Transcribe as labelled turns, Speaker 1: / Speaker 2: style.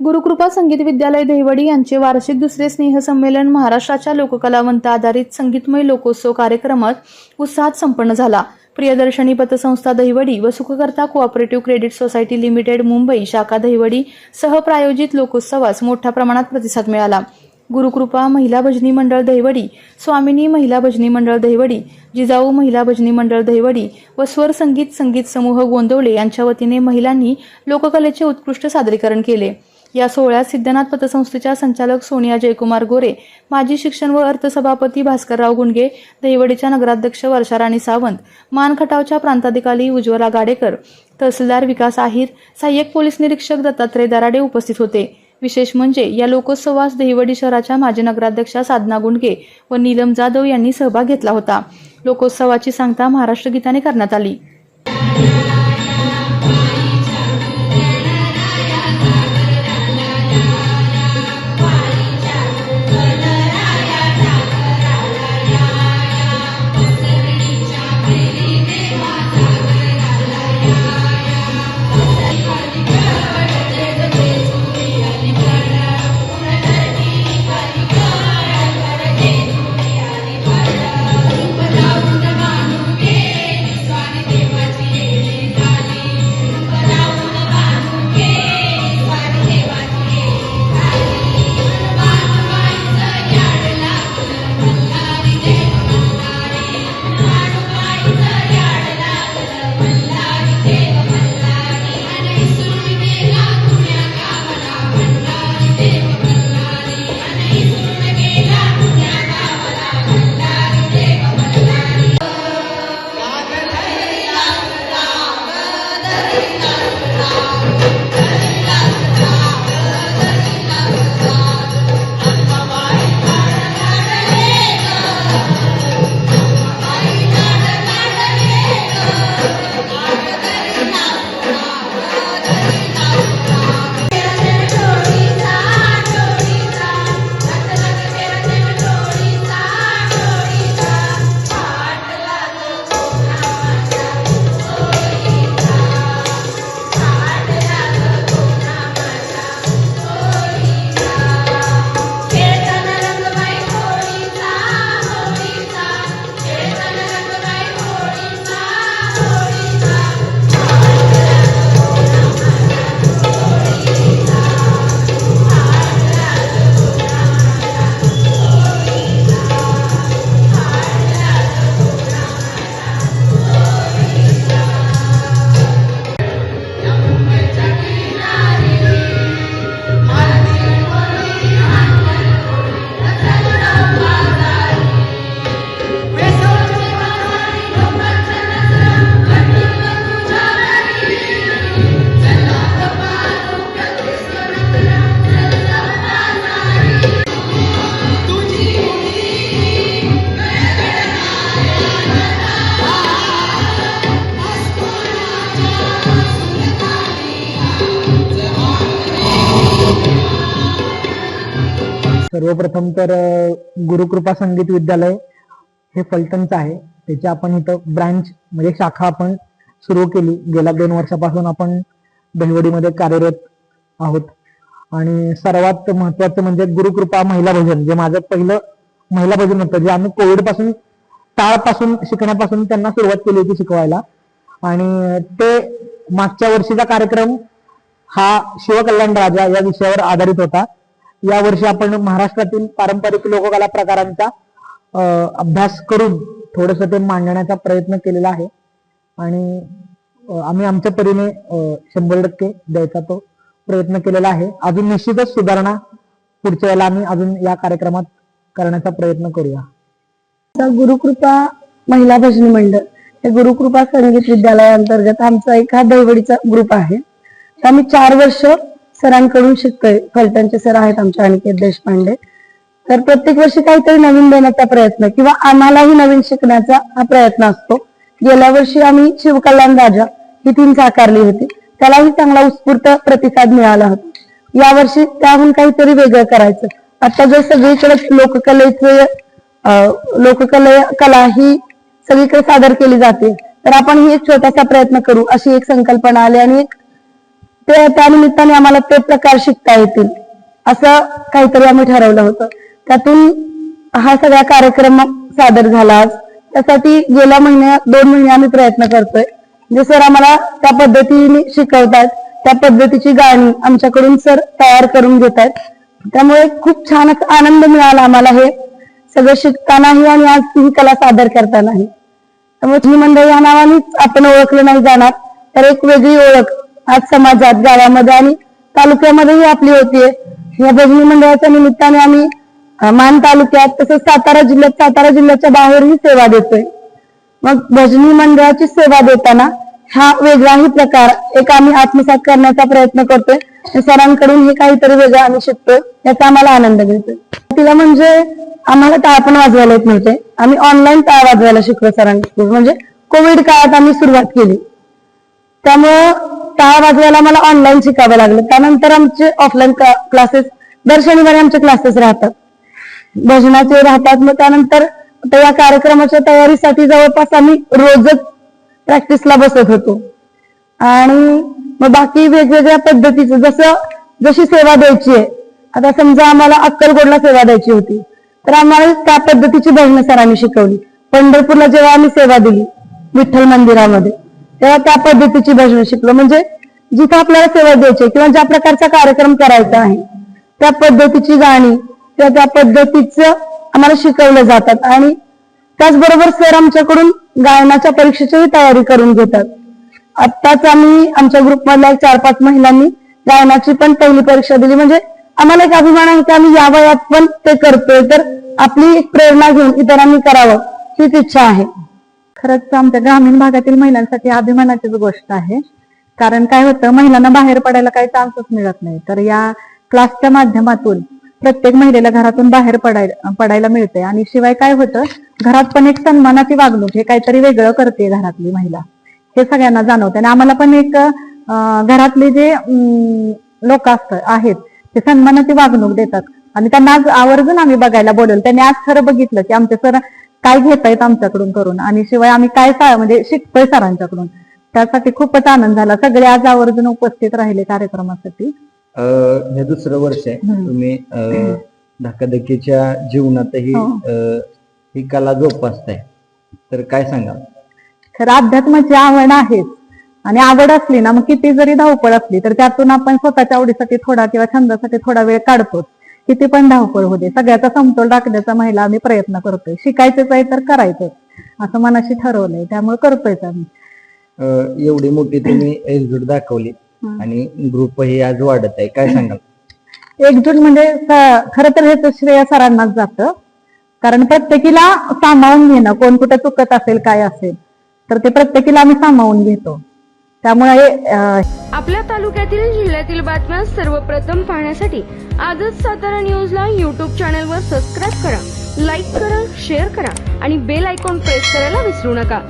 Speaker 1: गुरुकृपा संगीत विद्यालय दहिवडी यांचे वार्षिक दुसरे स्नेहसंमेलन महाराष्ट्राच्या लोककलावंत आधारित संगीतमय लोकोत्सव कार्यक्रमात उत्साहात संपन्न झाला। प्रियदर्शनी पतसंस्था दहिवडी व Sukhkarta cooperative credit society limited Mumbai शाखा दहिवडी सह प्रायोजित लोकोत्सवास मोठ्या प्रमाणात प्रतिसाद मिळाला। गुरुकृपा महिला भजनी मंडळ दहिवडी, स्वामिनी महिला भजनी मंडळ दहिवडी, जिजाऊ महिला भजनी मंडळ दहिवडी व स्वर संगीत समूह गोंदवले यांच्या वतीने महिलांनी लोककलेचे उत्कृष्ट सादरीकरण केले। या सोहळ्यात सिद्धनाथ पतसंस्थेच्या संचालक सोनिया जयकुमार गोरे, माजी शिक्षण व अर्थ सभापती भास्करराव गुंडगे, दहिवडीच्या नगराध्यक्ष वर्षाराणी सावंत, मानखटावच्या प्रांताधिकारी उज्ज्वला गाडेकर, तहसीलदार विकास आहिर, सहाय्यक पोलीस निरीक्षक दत्तात्रय दराडे उपस्थित होते। विशेष म्हणजे या लोकोत्सवास दहिवडी शहराच्या माजी नगराध्यक्षा साधना गुंडगे व नीलम जाधव यांनी सहभाग घेतला होता। लोकोत्सवाची सांगता महाराष्ट्र गीताने करण्यात आली।
Speaker 2: सर्वप्रथम तर गुरुकृपा संगीत विद्यालय हे फलटणचं आहे। त्याची आपण इथं ब्रांच म्हणजे शाखा आपण सुरू केली। गेल्या 2 वर्षापासून आपण दहिवडीमध्ये कार्यरत आहोत आणि सर्वात महत्त्वाचं म्हणजे गुरुकृपा महिला भजन, जे माझं पहिलं महिला भजन होतं, जे आम्ही कोविड पासून टाळपासून शिकण्यापासून त्यांना सुरुवात केली होती शिकवायला। आणि ते मागच्या वर्षीचा कार्यक्रम हा शिवकल्याण राजा या विषयावर आधारित होता। या वर्षी आपण महाराष्ट्रातील पारंपरिक लोककला प्रकारांचा अभ्यास करून थोडंसं ते मांडण्याचा प्रयत्न केलेला आहे आणि आम्ही आमच्या परीने 100% द्यायचा तो प्रयत्न केलेला आहे। अजून निश्चितच सुधारणा पुढच्या वेळेला आम्ही अजून या कार्यक्रमात करण्याचा प्रयत्न करूया।
Speaker 3: गुरुकृपा महिला भजनी मंडळ हे गुरुकृपा संगीत विद्यालयाअंतर्गत आमचा एक हा दहिवडीचा ग्रुप आहे। आम्ही 4 वर्ष सरांकडून शिकतोय। फलटणचे सर आहेत आमचे अनिकेत देशपांडे। तर प्रत्येक वर्षी काहीतरी नवीन देण्याचा प्रयत्न किंवा आम्हालाही नवीन शिकण्याचा हा प्रयत्न असतो। गेल्या वर्षी आम्ही शिवकल्याण राजा ही थीम साकारली होती, त्यालाही चांगला उत्स्फूर्त प्रतिसाद मिळाला होता। यावर्षी त्याहून काहीतरी वेगळं करायचं। आता जर सगळीकडे लोककला ही सगळीकडे सादर केली जाते, तर आपण ही एक छोटासा प्रयत्न करू अशी एक संकल्पना आली आणि ते त्या निमित्ताने आम्हाला ते प्रकार शिकता येतील असं काहीतरी आम्ही ठरवलं होतं. त्यातून हा सगळा कार्यक्रम सादर झाला आज. त्यासाठी गेल्या 2 महिने आम्ही प्रयत्न करतोय. जे सर आम्हाला त्या पद्धतीने शिकवतात, त्या पद्धतीची गाणी आमच्याकडून सर तयार करून घेतात. त्यामुळे खूप छान असा आनंद मिळाला आम्हाला हे सगळं शिकतानाही आणि आज ही कला सादर करतानाही. त्यामुळे भजनी मंडळ या नावानेच आपण ओळखलं नाही जाणार, तर एक वेगळी ओळख आज समाजात, गावामध्ये आणि तालुक्यामध्येही आपली होतीये. या भजनी मंडळाच्या निमित्ताने आम्ही मान तालुक्यात तसंच सातारा जिल्ह्याच्या बाहेरही सेवा देतोय. मग भजनी मंडळाची सेवा देताना हा वेगळाही प्रकार एक आम्ही आत्मसात करण्याचा प्रयत्न करतोय. सरांकडून हे काहीतरी वेगळं आम्ही शिकतोय, याचा आम्हाला आनंद मिळतोय. तिला म्हणजे आम्हाला टाळ पण वाजवायला येत नव्हते. आम्ही ऑनलाईन टाळ वाजवायला शिकलो सरांकडून. म्हणजे कोविड काळात आम्ही सुरुवात केली, त्यामुळं टाळ वाजवायला मला ऑनलाईन शिकावं लागलं. त्यानंतर आमचे ऑफलाईन क्लासेस दर शनिवारी आमचे क्लासेस राहतात, भजनाचे राहतात. मग त्यानंतर या कार्यक्रमाच्या तयारीसाठी जवळपास आम्ही रोजच प्रॅक्टिसला बसत होतो. आणि मग बाकी वेगवेगळ्या पद्धतीचं जशी सेवा द्यायची आहे, आता समजा आम्हाला अक्कलकोटला सेवा द्यायची होती, तर आम्हाला त्या पद्धतीची भजनं सरांनी शिकवली. पंढरपूरला जेव्हा आम्ही सेवा दिली विठ्ठल मंदिरामध्ये, तेव्हा त्या पद्धतीची भजनं शिकलो. म्हणजे जिथं आपल्याला सेवा द्यायची किंवा ज्या प्रकारचा कार्यक्रम करायचा आहे त्या पद्धतीची गाणी किंवा त्या पद्धतीचं आम्हाला शिकवलं जातात. आणि त्याचबरोबर सर आमच्याकडून गायनाच्या परीक्षेचीही तयारी करून घेतात. आत्ताच आम्ही आमच्या ग्रुपमधल्या 4-5 महिलांनी गायनाची पण पहिली परीक्षा दिली. म्हणजे आम्हाला एक अभिमान आहे की आम्ही या वयात पण ते करतोय, तर आपली एक प्रेरणा घेऊन इतरांनी करावं हीच इच्छा आहे.
Speaker 4: खरंच आमच्या ग्रामीण भागातील महिलांसाठी अभिमानाचीच गोष्ट आहे. कारण काय होतं, महिलांना बाहेर पडायला काही चान्सच मिळत नाही. तर या क्लासच्या माध्यमातून प्रत्येक महिलेला घरातून बाहेर पडायला मिळते. आणि शिवाय काय होतं, घरात पण एक सन्मानाची वागणूक, हे काहीतरी वेगळं करते घरातली महिला, हे सगळ्यांना जाणवतं. आणि आम्हाला पण एक घरातले जे लोक आहेत ते सन्मानाची वागणूक देतात. आणि त्यांना आज आवर्जून आम्ही बघायला बोलवलं. त्यांनी आज खरं बघितलं की आमचे सर काय घेतायत आमच्याकडून करून, आणि शिवाय आम्ही काय म्हणजे शिकतोय सरांच्याकडून. त्यासाठी खूपच आनंद झाला. सगळे आज आवर्जून उपस्थित राहिले कार्यक्रमासाठी.
Speaker 5: हे दुसरं वर्ष आहे, तुम्ही धकाधकीच्या जीवनातही ही कला जोपासताय, तर काय सांगा?
Speaker 4: खरं अध्यात्माची आवड आहेच, आणि आवड असली ना, मग किती जरी धावपळ असली तर त्यातून आपण स्वतःच्या आवडीसाठी थोडा किंवा छंदासाठी थोडा वेळ काढतोच. किती पण धावपळ होते, सगळ्याचा समतोल राखण्याचा महिला आम्ही प्रयत्न करतोय. शिकायचंच आहे तर करायचंच असं मनाशी ठरवलंय, त्यामुळे करतोयच आम्ही.
Speaker 5: एवढी मोठी तुम्ही एकजूट दाखवली आणि ग्रुप ही आज वाढत आहे, काय सांगाल?
Speaker 4: एकजूट म्हणजे खरं तर हेच श्रेय सरांनाच जातं. कारण प्रत्येकीला सामावून घेणं, कोण कुठे चुकत असेल काय असेल तर ते प्रत्येकीला आम्ही सामावून घेतो. त्यामुळे
Speaker 6: आपल्या तालुक्यातील जिल्ह्यातील बातम्या सर्वप्रथम पाहण्यासाठी आजच सातारा न्यूजला YouTube चॅनलवर सबस्क्राईब करा, लाईक करा, शेअर करा आणि बेल आयकॉन प्रेस करायला विसरू नका.